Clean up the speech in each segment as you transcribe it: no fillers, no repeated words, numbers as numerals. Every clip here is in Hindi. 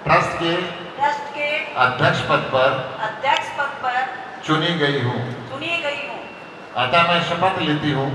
ट्रस्ट के अध्यक्ष पद पर चुनी गई हूँ। अतः मैं शपथ लेती हूँ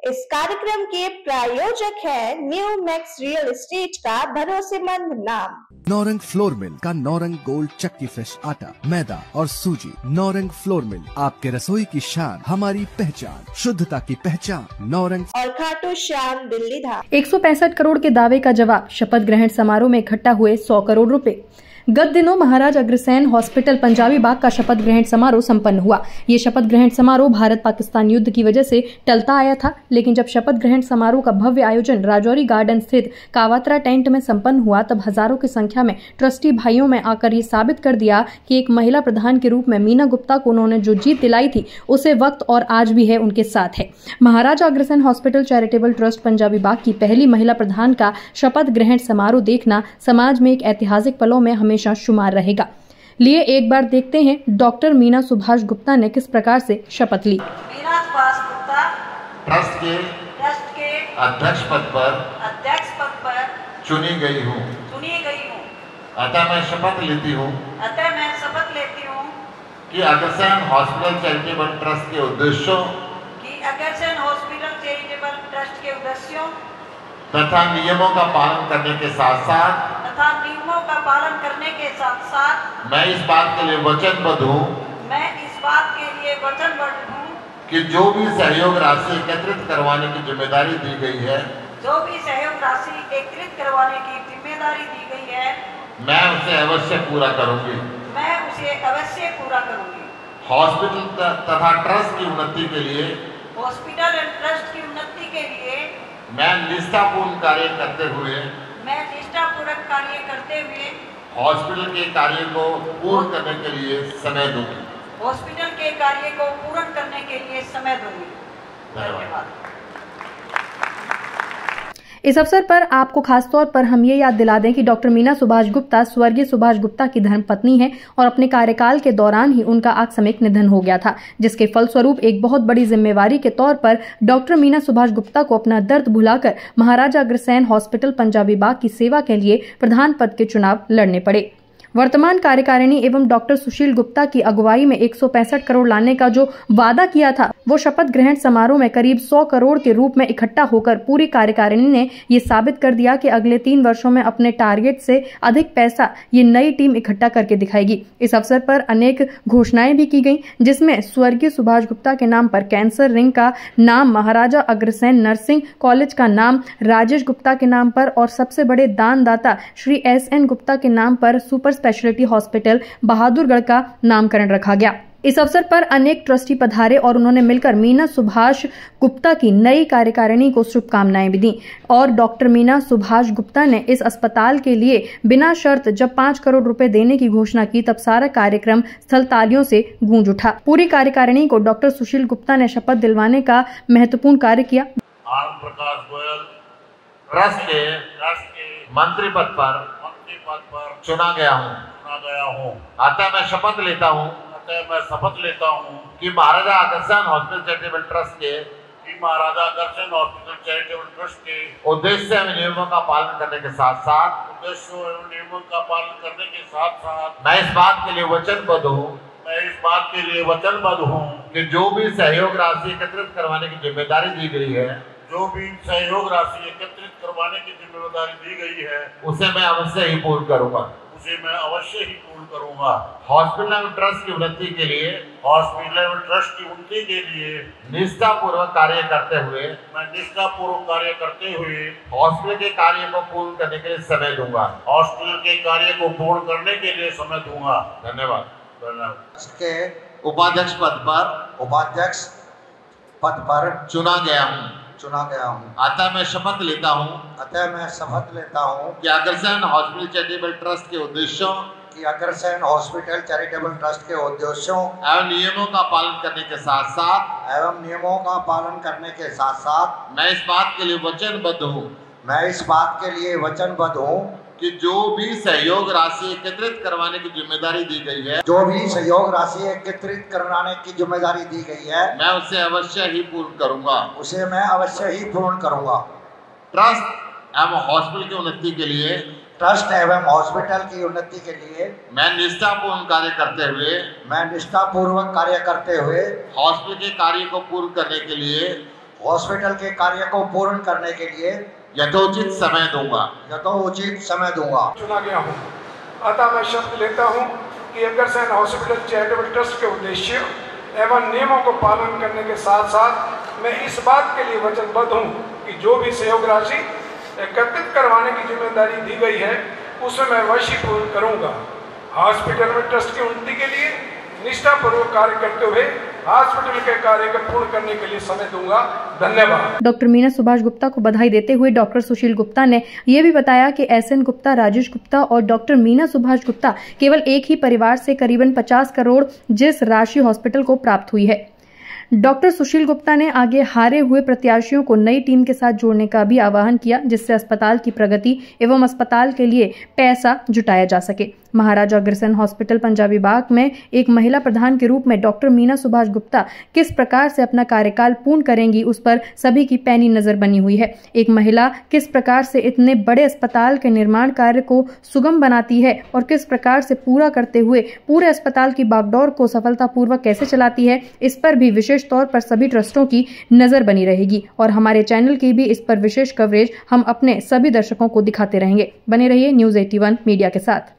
इस कार्यक्रम के प्रायोजक है न्यू मैक्स रियल एस्टेट का भरोसेमंद नाम। नौरंग फ्लोर मिल का नौरंग गोल्ड चक्की फ्रेश आटा, मैदा और सूजी। नौरंग फ्लोर मिल, आपके रसोई की शान, हमारी पहचान, शुद्धता की पहचान। नौरंग और खाटू श्याम दिल्ली धाम। 165 करोड़ के दावे का जवाब, शपथ ग्रहण समारोह में इकट्ठा हुए 100 करोड़ रुपए। गत दिनों महाराज अग्रसेन हॉस्पिटल पंजाबी बाग का शपथ ग्रहण समारोह संपन्न हुआ। ये शपथ ग्रहण समारोह भारत पाकिस्तान युद्ध की वजह से टलता आया था, लेकिन जब शपथ ग्रहण समारोह का भव्य आयोजन राजौरी गार्डन स्थित कावात्रा टेंट में संपन्न हुआ, तब हजारों की संख्या में ट्रस्टी भाइयों में आकर ये साबित कर दिया कि एक महिला प्रधान के रूप में मीना गुप्ता को उन्होंने जो जीत दिलाई थी, उसे वक्त और आज भी है उनके साथ है। Maharaja Agrasen hospital charitable trust Punjabi Bagh की पहली महिला प्रधान का शपथ ग्रहण समारोह देखना समाज में एक ऐतिहासिक पलों में हमेशा शुमार रहेगा। लिए एक बार देखते हैं डॉक्टर मीना सुभाष गुप्ता ने किस प्रकार से शपथ ली। मीना सुभाष गुप्ता ट्रस्ट के अध्यक्ष पद पर चुनी गई हूँ। अतः मैं शपथ लेती हूँ कि अग्रसेन हॉस्पिटल चैरिटेबल ट्रस्ट के उद्देश्यों तथा नियमों का पालन करने के साथ साथ मैं इस बात के लिए वचनबद्ध हूँ कि जो भी सहयोग राशि एकत्रित करवाने की जिम्मेदारी दी गई है, मैं उसे अवश्य पूरा करूंगी। हॉस्पिटल तथा ट्रस्ट की उन्नति के लिए मैं निष्ठापूर्ण कार्य करते हुए हॉस्पिटल के कार्य को पूर्ण करने के लिए समय दूंगी। धन्यवाद। इस अवसर पर आपको खासतौर पर हम ये याद दिला दें कि डॉक्टर मीना सुभाष गुप्ता स्वर्गीय सुभाष गुप्ता की धर्मपत्नी है और अपने कार्यकाल के दौरान ही उनका आकस्मिक निधन हो गया था, जिसके फलस्वरूप एक बहुत बड़ी जिम्मेवारी के तौर पर डॉक्टर मीना सुभाष गुप्ता को अपना दर्द भुलाकर महाराजा अग्रसेन हॉस्पिटल पंजाबी बाग की सेवा के लिए प्रधान पद के चुनाव लड़ने पड़े। वर्तमान कार्यकारिणी एवं डॉक्टर सुशील गुप्ता की अगुवाई में 165 करोड़ लाने का जो वादा किया था, वो शपथ ग्रहण समारोह में करीब 100 करोड़ के रूप में इकट्ठा होकर पूरी कार्यकारिणी ने ये साबित कर दिया कि अगले 3 वर्षों में अपने टारगेट से अधिक पैसा ये नई टीम इकट्ठा करके दिखाएगी। इस अवसर पर अनेक घोषणाएं भी की गयी, जिसमें स्वर्गीय सुभाष गुप्ता के नाम पर कैंसर रिंग का नाम महाराजा अग्रसेन नर्सिंग कॉलेज का नाम राजेश गुप्ता के नाम पर और सबसे बड़े दानदाता श्री SN गुप्ता के नाम पर सुपर स्पेशलिटी हॉस्पिटल बहादुरगढ़ का नामकरण रखा गया। इस अवसर पर अनेक ट्रस्टी पधारे और उन्होंने मिलकर मीना सुभाष गुप्ता की नई कार्यकारिणी को शुभकामनाएं भी दी और डॉक्टर मीना सुभाष गुप्ता ने इस अस्पताल के लिए बिना शर्त जब 5 करोड़ रुपए देने की घोषणा की, तब सारा कार्यक्रम स्थल तालियों से गूंज उठा। पूरी कार्यकारिणी को डॉक्टर सुशील गुप्ता ने शपथ दिलवाने का महत्वपूर्ण कार्य किया। प्रकाश गोयल ट्रस्ट के मंत्री पद पर चुना गया हूँ। अतः मैं शपथ लेता हूँ कि महाराजा अग्रसेन हॉस्पिटल चैरिटेबल ट्रस्ट के उद्देश्य एवं नियमों का पालन करने के साथ साथ मैं इस बात के लिए वचनबद्ध हूँ कि जो भी सहयोग राशि एकत्रित करवाने की जिम्मेदारी दी गई है, उसे मैं अवश्य ही पूर्ण करूंगा। हॉस्पिटल एवं ट्रस्ट की उन्नति के लिए निष्ठापूर्वक कार्य करते हुए हॉस्पिटल के कार्य को पूर्ण करने के लिए समय दूंगा। धन्यवाद। के उपाध्यक्ष पद पर चुना गया हूँ। अतः मैं शपथ लेता हूँ कि अग्रसेन हॉस्पिटल चैरिटेबल ट्रस्ट के उद्देश्यों एवं नियमों का पालन करने के साथ साथ मैं इस बात के लिए वचनबद्ध हूँ कि जो भी सहयोग राशि एकत्रित करवाने की जिम्मेदारी दी गई है, जो भी सहयोग राशि एकत्रित करवाने की जिम्मेदारी दी गई है, मैं उसे अवश्य ही पूर्ण करूंगा। उसे मैं अवश्य ही पूर्ण करूंगा। ट्रस्ट एवं हॉस्पिटल की उन्नति के लिए, ट्रस्ट एवं हॉस्पिटल की उन्नति के लिए मैं निष्ठापूर्ण कार्य करते हुए हॉस्पिटल के कार्य को पूर्ण करने के लिए, हॉस्पिटल के कार्य को पूर्ण करने के लिए यथोचित समय दूंगा। चुना गया हूँ। अतः मैं शपथ लेता हूँ कि अग्रसेन हॉस्पिटल चैरिटेबल ट्रस्ट के उद्देश्य एवं नियमों को पालन करने के साथ साथ मैं इस बात के लिए वचनबद्ध हूँ कि जो भी सहयोग राशि एकत्रित करवाने की जिम्मेदारी दी गई है उसे मैं अवश्य पूर्ण करूँगा। हॉस्पिटल में ट्रस्ट की उन्नति के लिए निष्ठापूर्वक कार्य करते हुए हॉस्पिटल के कार्य को पूर्ण करने के लिए समय दूंगा। धन्यवाद। डॉक्टर मीना सुभाष गुप्ता को बधाई देते हुए डॉक्टर सुशील गुप्ता ने यह भी बताया कि एसएन गुप्ता, राजेश गुप्ता और डॉक्टर मीना सुभाष गुप्ता केवल एक ही परिवार से करीबन 50 करोड़ जिस राशि हॉस्पिटल को प्राप्त हुई है। डॉक्टर सुशील गुप्ता ने आगे हारे हुए प्रत्याशियों को नई टीम के साथ जोड़ने का भी आह्वान किया, जिससे अस्पताल की प्रगति एवं अस्पताल के लिए पैसा जुटाया जा सके। महाराजा अग्रसेन हॉस्पिटल पंजाबी बाग में एक महिला प्रधान के रूप में डॉक्टर मीना सुभाष गुप्ता किस प्रकार से अपना कार्यकाल पूर्ण करेंगी, उस पर सभी की पैनी नजर बनी हुई है। एक महिला किस प्रकार से इतने बड़े अस्पताल के निर्माण कार्य को सुगम बनाती है और किस प्रकार से पूरा करते हुए पूरे अस्पताल की बागडोर को सफलतापूर्वक कैसे चलाती है, इस पर भी विशेष तौर पर सभी ट्रस्टों की नजर बनी रहेगी और हमारे चैनल की भी इस पर विशेष कवरेज हम अपने सभी दर्शकों को दिखाते रहेंगे। बने रहिए न्यूज़ 81 मीडिया के साथ।